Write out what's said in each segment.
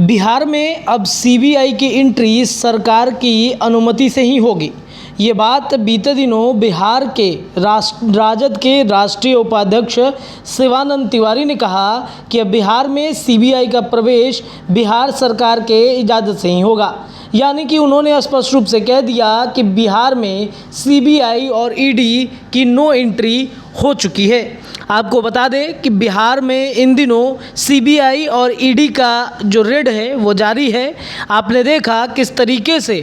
बिहार में अब सीबीआई की एंट्री सरकार की अनुमति से ही होगी। ये बात बीते दिनों बिहार के राजद के राष्ट्रीय उपाध्यक्ष शिवानंद तिवारी ने कहा कि अब बिहार में सीबीआई का प्रवेश बिहार सरकार के इजाज़त से ही होगा। यानी कि उन्होंने स्पष्ट रूप से कह दिया कि बिहार में सीबीआई और ईडी की नो एंट्री हो चुकी है। आपको बता दें कि बिहार में इन दिनों सीबीआई और ईडी का जो रेड है वो जारी है। आपने देखा किस तरीके से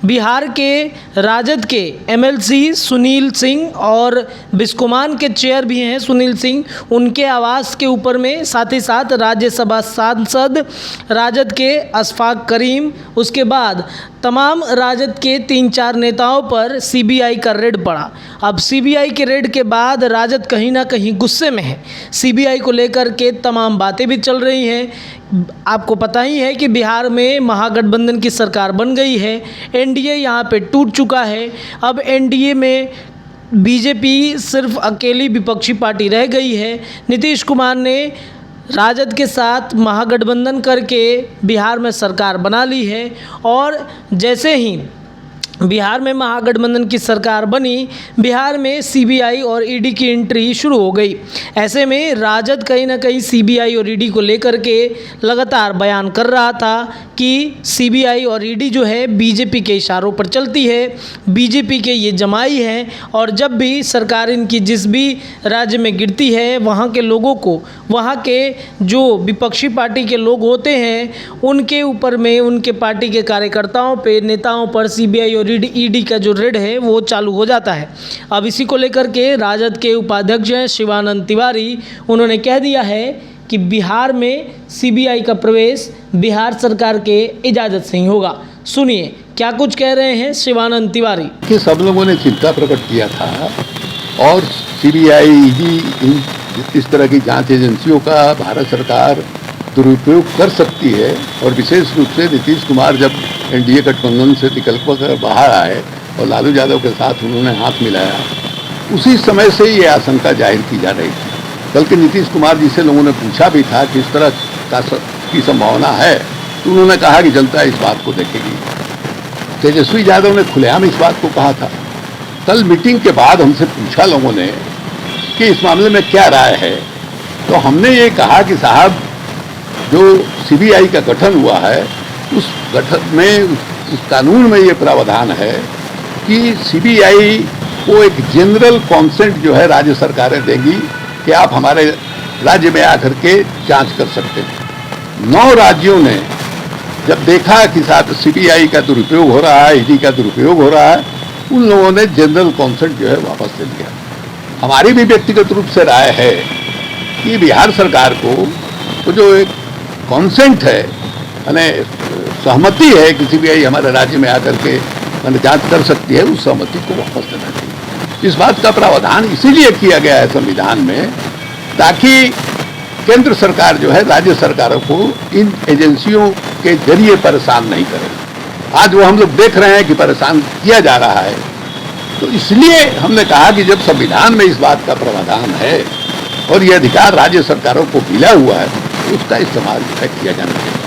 बिहार के राजद के एमएलसी सुनील सिंह और बिस्कोमान के चेयर भी हैं सुनील सिंह, उनके आवास के ऊपर में, साथ ही साथ राज्यसभा सांसद राजद के अशफाक करीम, उसके बाद तमाम राजद के 3-4 नेताओं पर सीबीआई का रेड पड़ा। अब सीबीआई के रेड के बाद राजद कहीं ना कहीं गुस्से में है। सीबीआई को लेकर के तमाम बातें भी चल रही हैं। आपको पता ही है कि बिहार में महागठबंधन की सरकार बन गई है, एनडीए यहाँ पे टूट चुका है। अब एनडीए में बीजेपी सिर्फ अकेली विपक्षी पार्टी रह गई है। नीतीश कुमार ने राजद के साथ महागठबंधन करके बिहार में सरकार बना ली है और जैसे ही बिहार में महागठबंधन की सरकार बनी, बिहार में सीबीआई और ईडी की एंट्री शुरू हो गई। ऐसे में राजद कहीं ना कहीं सीबीआई और ईडी को लेकर के लगातार बयान कर रहा था कि सीबीआई और ईडी जो है बीजेपी के इशारों पर चलती है, बीजेपी के ये जमाई हैं और जब भी सरकार इनकी जिस भी राज्य में गिरती है वहाँ के लोगों को, वहाँ के जो विपक्षी पार्टी के लोग होते हैं उनके ऊपर में, उनके पार्टी के कार्यकर्ताओं पे, नेताओं पर सीबीआई और ईडी का जो रेड है वो चालू हो जाता है। अब इसी को लेकर के राजद के उपाध्यक्ष हैं शिवानंद तिवारी, उन्होंने कह दिया है कि बिहार में सीबीआई का प्रवेश बिहार सरकार के इजाज़त से ही होगा। सुनिए क्या कुछ कह रहे हैं शिवानंद तिवारी। कि सब लोगों ने चिंता प्रकट किया था और सीबीआई, ईडी, इस तरह की जांच एजेंसियों का भारत सरकार दुरुपयोग कर सकती है और विशेष रूप से नीतीश कुमार जब एनडीए गठबंधन से निकल कर बाहर आए और लालू यादव के साथ उन्होंने हाथ मिलाया, उसी समय से ये आशंका जाहिर की जा रही थी। बल्कि नीतीश कुमार जी से लोगों ने पूछा भी था कि इस तरह की संभावना है, तो उन्होंने कहा कि जनता इस बात को देखेगी। तेजस्वी यादव ने खुलेआम इस बात को कहा था। कल मीटिंग के बाद हमसे पूछा लोगों ने कि इस मामले में क्या राय है, तो हमने ये कहा कि साहब जो सीबीआई का गठन हुआ है उस गठन में, उस कानून में ये प्रावधान है कि सीबीआई को एक जनरल कॉन्सेंट जो है राज्य सरकारें देंगी कि आप हमारे राज्य में आकर के जांच कर सकते हैं। 9 राज्यों ने जब देखा कि साथ सीबीआई का दुरुपयोग हो रहा है, ईडी का दुरुपयोग हो रहा है, उन लोगों ने जनरल कॉन्सेंट जो है वापस ले लिया। हमारी भी व्यक्तिगत रूप से राय है कि बिहार सरकार को तो जो एक कॉन्सेंट है, यानी सहमति है कि सीबीआई हमारे राज्य में आकर के जांच कर सकती है, उस सहमति को वापस लेना चाहिए। इस बात का प्रावधान इसीलिए किया गया है संविधान में ताकि केंद्र सरकार जो है राज्य सरकारों को इन एजेंसियों के जरिए परेशान नहीं करे। आज वो हम लोग देख रहे हैं कि परेशान किया जा रहा है, तो इसलिए हमने कहा कि जब संविधान में इस बात का प्रावधान है और ये अधिकार राज्य सरकारों को मिला हुआ है, उसका इस्तेमाल किया जाना चाहिए।